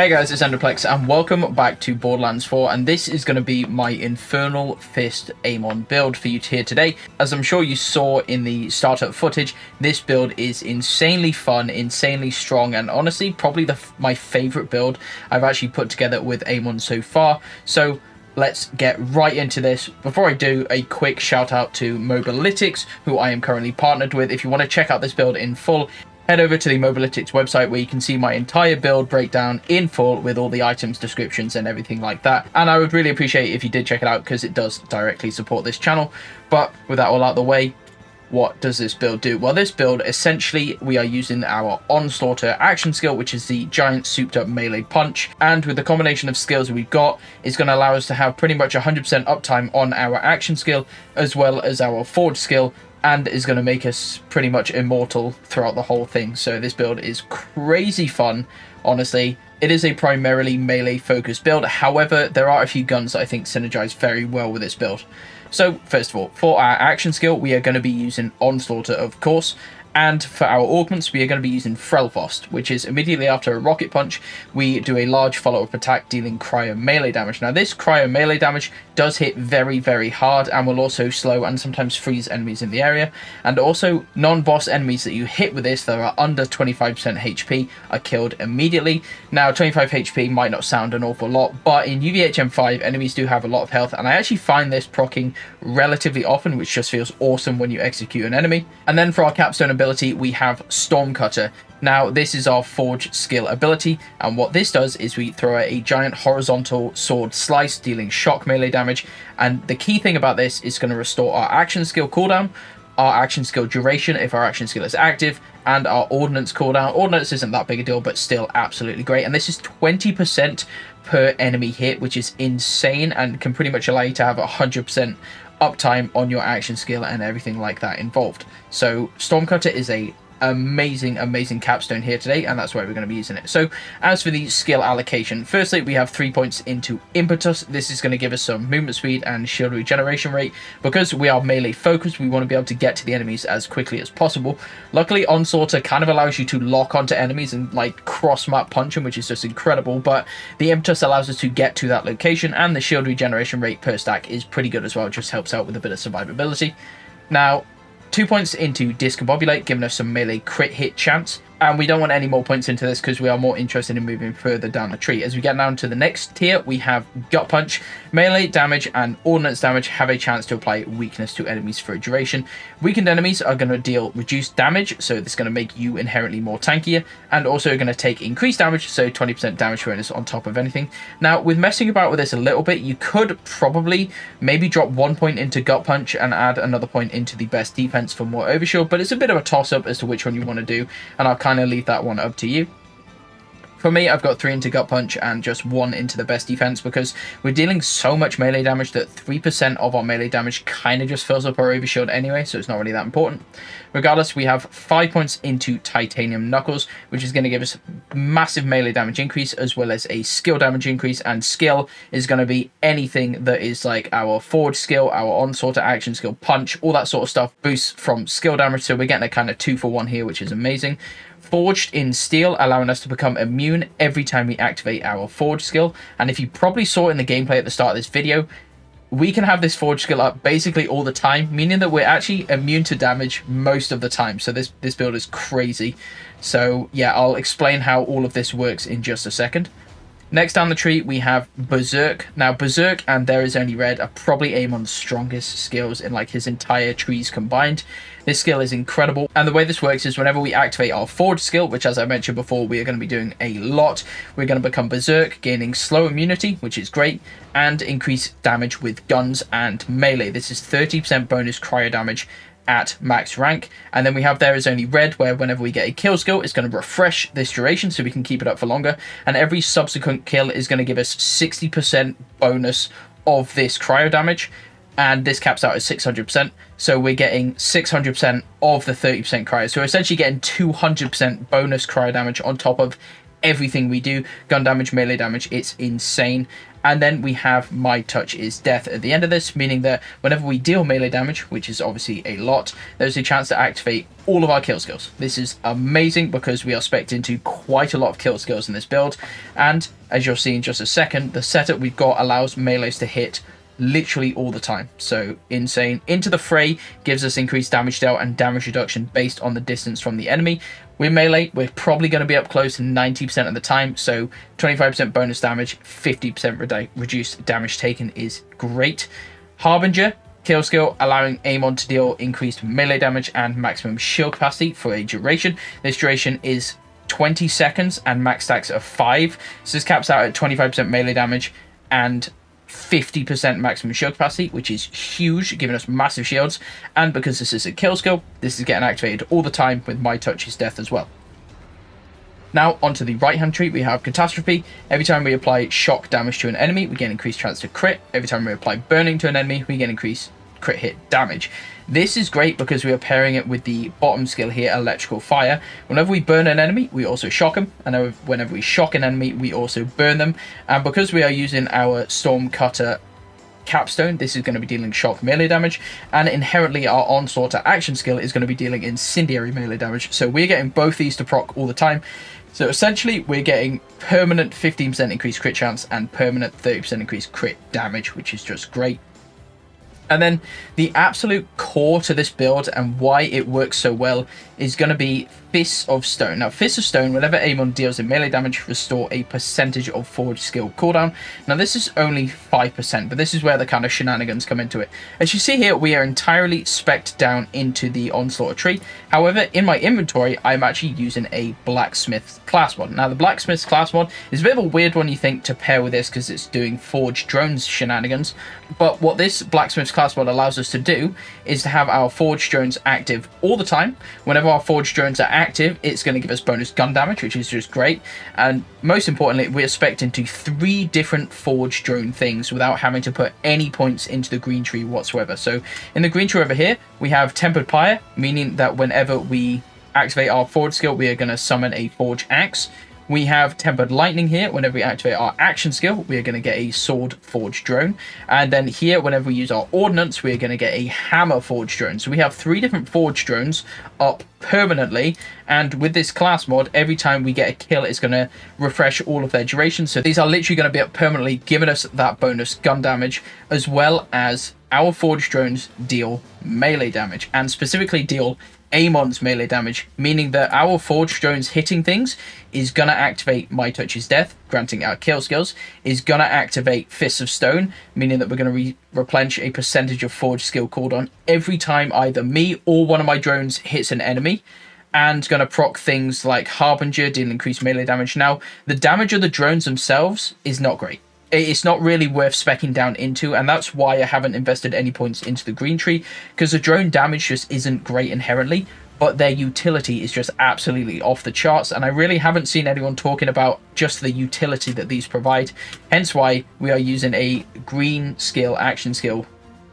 Hey guys, it's Ndoplex and welcome back to Borderlands 4, and this is going to be my Infernal Fist Amon build for you here today. As I'm sure you saw in the startup footage, this build is insanely fun, insanely strong, and honestly probably my favourite build I've actually put together with Amon so far. So let's get right into this. Before I do, a quick shout out to Mobilytics, who I am currently partnered with. If you want to check out this build in full, head over to the Mobilytics website where you can see my entire build breakdown in full with all the items, descriptions and everything like that. And I would really appreciate it if you did check it out because it does directly support this channel. But with that all out of the way, what does this build do? Well, this build, essentially, we are using our Onslaughter action skill, which is the giant souped up melee punch. And with the combination of skills we've got, it's going to allow us to have pretty much 100% uptime on our action skill, as well as our forge skill, and is going to make us pretty much immortal throughout the whole thing. So this build is crazy fun, honestly. It is a primarily melee focused build. However, there are a few guns that I think synergize very well with this build. So first of all, for our action skill, we are going to be using Onslaughter, of course. And for our augments, we are going to be using Frelvost, which is immediately after a rocket punch, we do a large follow-up attack dealing cryo melee damage. Now, this cryo melee damage does hit very, very hard and will also slow and sometimes freeze enemies in the area. And also, non-boss enemies that you hit with this that are under 25% HP are killed immediately. Now, 25 HP might not sound an awful lot, but in UVHM5, enemies do have a lot of health, and I actually find this proccing relatively often, which just feels awesome when you execute an enemy. And then for our capstone ability, we have Stormcutter. Now, this is our forge skill ability, and what this does is we throw out a giant horizontal sword slice dealing shock melee damage. And the key thing about this is going to restore our action skill cooldown, our action skill duration if our action skill is active, and our ordnance cooldown. Ordnance isn't that big a deal, but still absolutely great. And this is 20% per enemy hit, which is insane and can pretty much allow you to have 100% uptime on your action skill and everything like that involved. So Stormcutter is a amazing capstone here today, and that's why we're going to be using it. So as for the skill allocation, firstly we have 3 points into impetus. This is going to give us some movement speed and shield regeneration rate. Because we are melee focused, we want to be able to get to the enemies as quickly as possible. Luckily, Onslaughter kind of allows you to lock onto enemies and like cross map punch them, which is just incredible, but the impetus allows us to get to that location, and the shield regeneration rate per stack is pretty good as well. It just helps out with a bit of survivability. Now, 2 points into Discombobulate, giving us some melee crit hit chance. And we don't want any more points into this because we are more interested in moving further down the tree. As we get down to the next tier, we have Gut Punch. Melee damage and ordnance damage have a chance to apply weakness to enemies for a duration. Weakened enemies are going to deal reduced damage, so this is going to make you inherently more tankier, and also going to take increased damage, so 20% damage bonus on top of anything. Now, with messing about with this a little bit, you could probably maybe drop 1 point into Gut Punch and add another point into the best defense for more overshield, but it's a bit of a toss-up as to which one you want to do, and I'll kind of leave that one up to you. For me, I've got 3 into Gut Punch and just 1 into the best defense because we're dealing so much melee damage that 3% of our melee damage kind of just fills up our overshield anyway, so it's not really that important. Regardless, we have 5 points into Titanium Knuckles, which is going to give us massive melee damage increase as well as a skill damage increase, and skill is going to be anything that is like our forge skill, our onslaught action skill, punch, all that sort of stuff boosts from skill damage, so we're getting a kind of 2-for-1 here, which is amazing. Forged in Steel, allowing us to become immune every time we activate our Forge skill. And if you probably saw in the gameplay at the start of this video, we can have this Forge skill up basically all the time, meaning that we're actually immune to damage most of the time. So this build is crazy. So yeah, I'll explain how all of this works in just a second. Next down the tree, we have Berserk. Now, Berserk and There Is Only Red are probably Amon's strongest skills in like his entire trees combined. This skill is incredible, and the way this works is whenever we activate our Forge skill, which as I mentioned before, we are going to be doing a lot, we're going to become Berserk, gaining slow immunity, which is great, and increase damage with guns and melee. This is 30% bonus cryo damage at max rank. And then we have There Is Only Red, where whenever we get a kill skill, it's going to refresh this duration so we can keep it up for longer, and every subsequent kill is going to give us 60% bonus of this cryo damage, and this caps out at 600%, so we're getting 600% of the 30% cryo, so we're essentially getting 200% bonus cryo damage on top of everything we do. Gun damage, melee damage, it's insane. And then we have My Touch is Death at the end of this, meaning that whenever we deal melee damage, which is obviously a lot, there's a chance to activate all of our kill skills. This is amazing because we are spec'd into quite a lot of kill skills in this build. And as you'll see in just a second, the setup we've got allows melees to hit literally all the time. So insane. Into the Fray gives us increased damage dealt and damage reduction based on the distance from the enemy. With melee, we're probably going to be up close 90% of the time, so 25% bonus damage, 50% reduced damage taken is great. Harbinger, kill skill, allowing Amon to deal increased melee damage and maximum shield capacity for a duration. This duration is 20 seconds and max stacks of 5, so this caps out at 25% melee damage and 50% maximum shield capacity, which is huge, giving us massive shields. And because this is a kill skill, this is getting activated all the time with My Touch is Death as well. Now onto the right hand tree, we have Catastrophe. Every time we apply shock damage to an enemy, we get increased chance to crit. Every time we apply burning to an enemy, we get increased crit hit damage. This is great because we are pairing it with the bottom skill here, Electrical Fire. Whenever we burn an enemy, we also shock them, and whenever we shock an enemy, we also burn them. And because we are using our Storm Cutter capstone, this is going to be dealing shock melee damage, and inherently our Onslaught action skill is going to be dealing incendiary melee damage. So we're getting both these to proc all the time. So essentially we're getting permanent 15% increased crit chance and permanent 30% increased crit damage, which is just great. And then the absolute core to this build and why it works so well is going to be Fists of Stone. Now, Fists of Stone, whenever Amon deals in melee damage, restore a percentage of Forge skill cooldown. Now, this is only 5%, but this is where the kind of shenanigans come into it. As you see here, we are entirely spec'd down into the Onslaught tree. However, in my inventory, I'm actually using a Blacksmith class mod. Now, the Blacksmith class mod is a bit of a weird one, you think, to pair with this because it's doing Forge drones shenanigans. But what this Blacksmith class mod allows us to do is to have our Forge drones active all the time. Whenever our Forge drones are active, it's going to give us bonus gun damage, which is just great. And most importantly, we're spec'd into 3 different Forge drone things without having to put any points into the green tree whatsoever. So in the green tree over here, we have Tempered Pyre, meaning that whenever we activate our Forge skill, we are going to summon a Forge Axe. We have Tempered Lightning here. Whenever we activate our action skill, we are going to get a Sword Forge Drone. And then here, whenever we use our Ordnance, we are going to get a Hammer Forge Drone. So we have 3 different Forge Drones up permanently. And with this class mod, every time we get a kill, it's going to refresh all of their durations. So these are literally going to be up permanently, giving us that bonus gun damage, as well as our Forge Drones deal melee damage, and specifically deal Amon's melee damage, meaning that our Forge drones hitting things is going to activate My Touch is Death, granting our kill skills, is going to activate Fists of Stone, meaning that we're going to replenish a percentage of Forge skill cooldown every time either me or one of my drones hits an enemy, and going to proc things like Harbinger, dealing increased melee damage. Now, the damage of the drones themselves is not great. It's not really worth speccing down into, and that's why I haven't invested any points into the green tree, because the drone damage just isn't great inherently, but their utility is just absolutely off the charts, and I really haven't seen anyone talking about just the utility that these provide, hence why we are using a green skill, action skill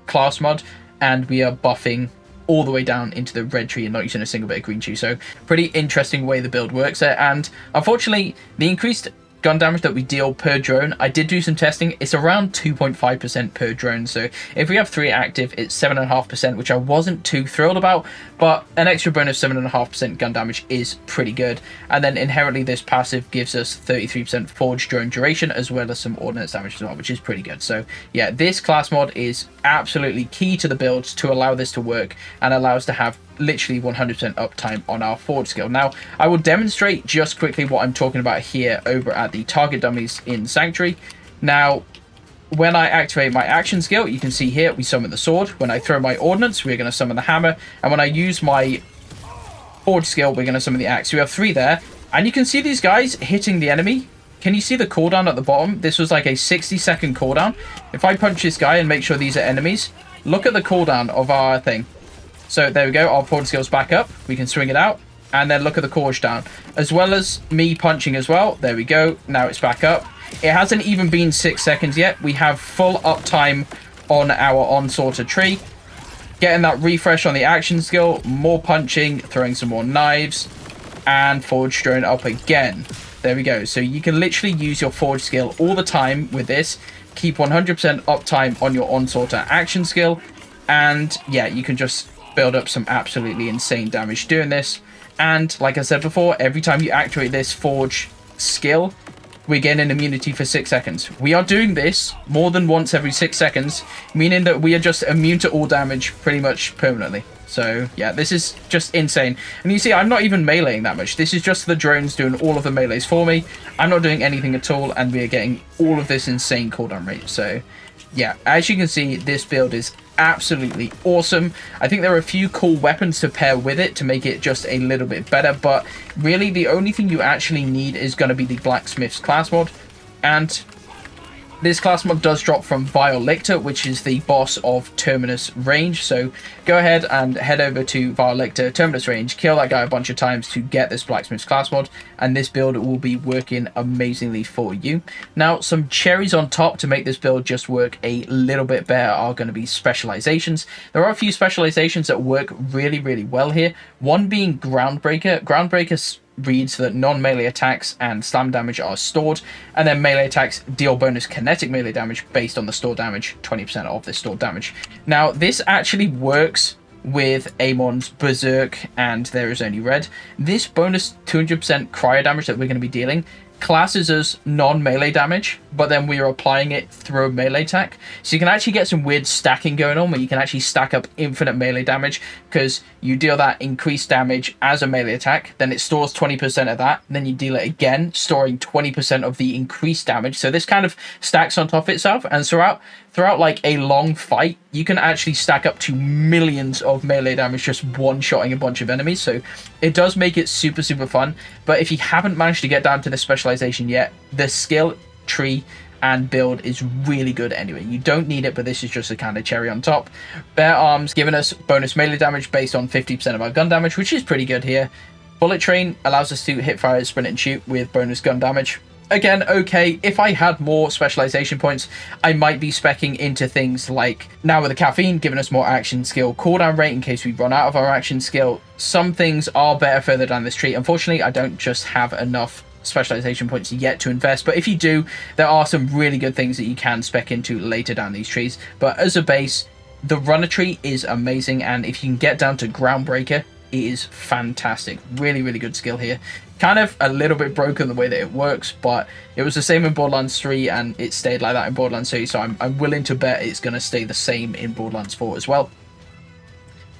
class mod, and we are buffing all the way down into the red tree and not using a single bit of green tree. So pretty interesting way the build works there, and unfortunately the increased gun damage that we deal per drone, I did do some testing, it's around 2.5% per drone. So if we have 3 active, it's 7.5%, which I wasn't too thrilled about, but an extra bonus 7.5% gun damage is pretty good. And then inherently this passive gives us 33% Forge drone duration, as well as some ordnance damage as well, which is pretty good. So yeah, this class mod is absolutely key to the build to allow this to work, and allows to have literally 100% uptime on our Forge skill. Now, I will demonstrate just quickly what I'm talking about here over at the target dummies in Sanctuary. Now, when I activate my action skill, you can see here we summon the sword. When I throw my ordnance, we're going to summon the hammer. And when I use my Forge skill, we're going to summon the axe. So we have 3 there. And you can see these guys hitting the enemy. Can you see the cooldown at the bottom? This was like a 60-second cooldown. If I punch this guy and make sure these are enemies, look at the cooldown of our thing. So there we go, our Forge skill's back up. We can swing it out, and then look at the cooldown down. As well as me punching as well. There we go, now it's back up. It hasn't even been 6 seconds yet. We have full uptime on our Onslaught tree. Getting that refresh on the action skill, more punching, throwing some more knives, and Forge drone up again. There we go. So you can literally use your forge skill all the time with this. Keep 100% uptime on your onslaught action skill. And yeah, you can just build up some absolutely insane damage doing this. And like I said before, every time you activate this forge skill, we gain an immunity for 6 seconds. We are doing this more than once every 6 seconds, meaning that we are just immune to all damage pretty much permanently. So yeah, this is just insane. And you see, I'm not even meleeing that much. This is just the drones doing all of the melees for me. I'm not doing anything at all, and we are getting all of this insane cooldown rate. So yeah, as you can see, this build is absolutely awesome. I think there are a few cool weapons to pair with it to make it just a little bit better, but really the only thing you actually need is going to be the blacksmith's class mod. And this class mod does drop from Vile Lictor, which is the boss of Terminus range. So go ahead and head over to Vile Lictor, Terminus range, kill that guy a bunch of times to get this blacksmith's class mod, and this build will be working amazingly for you. Now, some cherries on top to make this build just work a little bit better are going to be specializations. There are a few specializations that work really, really well here. One being Groundbreaker. Groundbreaker reads that non-melee attacks and slam damage are stored, and then melee attacks deal bonus kinetic melee damage based on the stored damage, 20% of the stored damage. Now, this actually works with Amon's Berserk and There Is Only Red. This bonus 200% cryo damage that we're going to be dealing classes as non-melee damage, but then we are applying it through a melee attack. So you can actually get some weird stacking going on where you can actually stack up infinite melee damage, because you deal that increased damage as a melee attack, then it stores 20% of that, then you deal it again, storing 20% of the increased damage. So this kind of stacks on top of itself, and throughout like a long fight, you can actually stack up to millions of melee damage just one-shotting a bunch of enemies. So it does make it super, super fun. But if you haven't managed to get down to the specialization yet, the skill tree and build is really good anyway. You don't need it, but this is just a kind of cherry on top. Bare Arms giving us bonus melee damage based on 50% of our gun damage, which is pretty good here. Bullet Train allows us to hip fire, sprint, and shoot with bonus gun damage. Again, okay, if I had more specialization points, I might be speccing into things like, now with the caffeine, giving us more action skill cooldown rate in case we run out of our action skill. Some things are better further down this tree. Unfortunately, I don't just have enough specialization points yet to invest, but if you do, there are some really good things that you can spec into later down these trees. But as a base, the runner tree is amazing, and if you can get down to Groundbreaker, it is fantastic. Really, really good skill here. Kind of a little bit broken the way that it works, but it was the same in Borderlands 3 and it stayed like that in Borderlands 2, so I'm willing to bet it's going to stay the same in Borderlands 4 as well.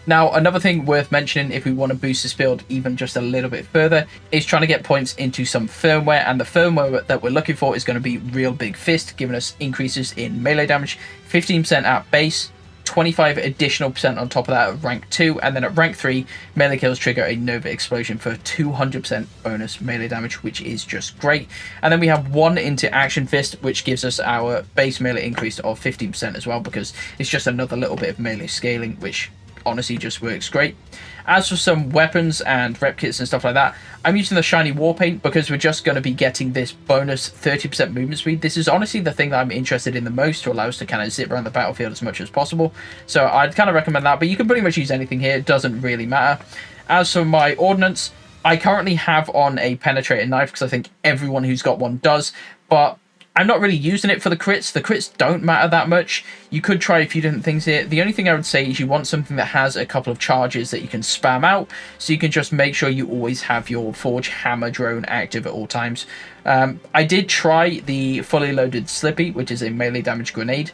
Now, another thing worth mentioning if we want to boost this build even just a little bit further is trying to get points into some firmware, and the firmware that we're looking for is going to be Real Big Fist, giving us increases in melee damage, 15% at base, 25 additional % on top of that at rank 2, and then at rank 3, melee kills trigger a Nova Explosion for 200% bonus melee damage, which is just great. And then we have 1 into Action Fist, which gives us our base melee increase of 15% as well, because it's just another little bit of melee scaling, which honestly just works great. As for some weapons and rep kits and stuff like that, I'm using the shiny war paint because we're just going to be getting this bonus 30% movement speed. This is honestly the thing that I'm interested in the most, to allow us to kind of zip around the battlefield as much as possible. So I'd kind of recommend that, but you can pretty much use anything here. It doesn't really matter. As for my ordnance, I currently have on a penetrating knife because I think everyone who's got one does, but I'm not really using it for the crits. The crits don't matter that much. You could try a few different things here. The only thing I would say is you want something that has a couple of charges that you can spam out, so you can just make sure you always have your Forge Hammer drone active at all times. I did try the fully loaded Slippy, which is a melee damage grenade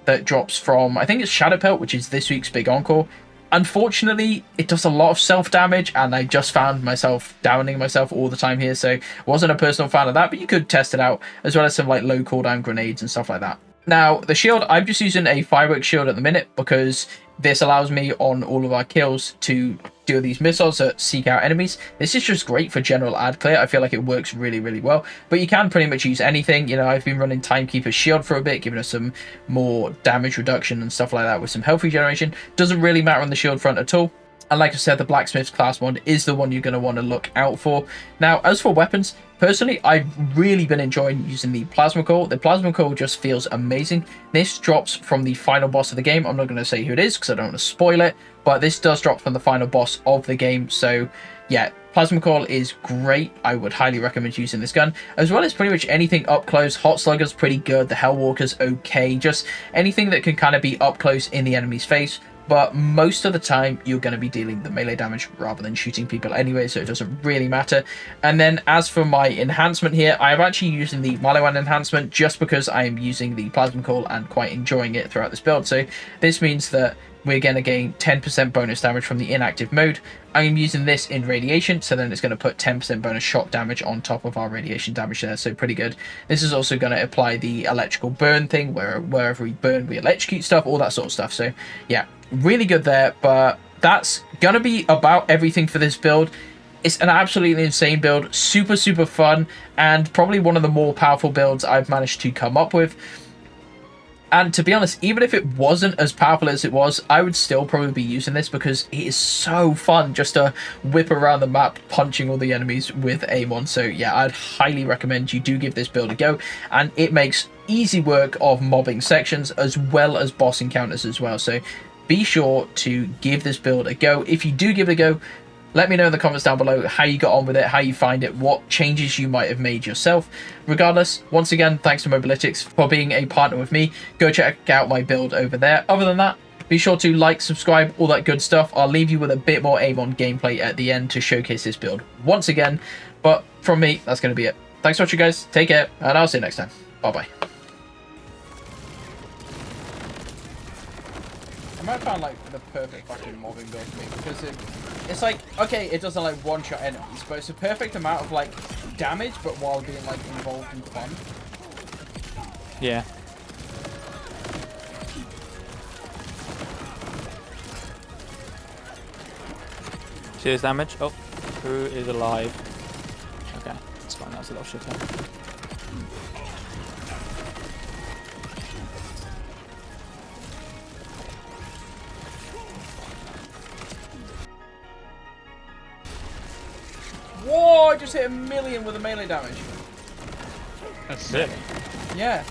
that drops from, I think it's Shadow Pelt, which is this week's big encore. Unfortunately, it does a lot of self-damage, and I just found myself downing myself all the time here, so wasn't a personal fan of that, but you could test it out, as well as some like low cooldown grenades and stuff like that. Now, the shield, I'm just using a fireworks shield at the minute because this allows me on all of our kills to do these missiles that seek out enemies. This is just great for general ad clear. I feel like it works really, really well, but you can pretty much use anything. You know, I've been running Timekeeper's shield for a bit, giving us some more damage reduction and stuff like that with some health regeneration. Doesn't really matter on the shield front at all. And like I said, the Blacksmith's class mod is the one you're going to want to look out for. Now, as for weapons, personally, I've really been enjoying using the Plasma Core. The Plasma Core just feels amazing. This drops from the final boss of the game. I'm not going to say who it is because I don't want to spoil it, but this does drop from the final boss of the game. So yeah, Plasma Coil is great. I would highly recommend using this gun, as well as pretty much anything up close. Hot Slugger's pretty good. The Hellwalker's okay. Just anything that can kind of be up close in the enemy's face. But most of the time, you're going to be dealing the melee damage rather than shooting people anyway, so it doesn't really matter. And then as for my enhancement here, I am actually using the Maliwan enhancement just because I am using the Plasma Coil and quite enjoying it throughout this build. So this means that we're going to gain 10% bonus damage from the inactive mode. I'm using this in radiation, so then it's going to put 10% bonus shot damage on top of our radiation damage there, so pretty good. This is also going to apply the electrical burn thing, where wherever we burn, we electrocute stuff, all that sort of stuff. So yeah, really good there, but that's going to be about everything for this build. It's an absolutely insane build, super, super fun, and probably one of the more powerful builds I've managed to come up with. And to be honest, even if it wasn't as powerful as it was, I would still probably be using this because it is so fun just to whip around the map, punching all the enemies with Amon. So yeah, I'd highly recommend you do give this build a go. And it makes easy work of mobbing sections as well as boss encounters as well. So be sure to give this build a go. If you do give it a go, let me know in the comments down below how you got on with it, how you find it, what changes you might have made yourself. Regardless, once again, thanks to Mobalytics for being a partner with me. Go check out my build over there. Other than that, be sure to like, subscribe, all that good stuff. I'll leave you with a bit more Amon gameplay at the end to showcase this build once again. But from me, that's going to be it. Thanks for watching, guys. Take care, and I'll see you next time. Bye-bye. I might have found like the perfect fucking mobbing build for me because it's like, okay, it doesn't like one-shot enemies, but it's a perfect amount of like damage, but while being like involved in fun. Yeah. Serious damage. Oh, who is alive? Okay, that's fine. That's a lot of shit. Whoa, I just hit 1 million with the melee damage. That's sick. Yeah.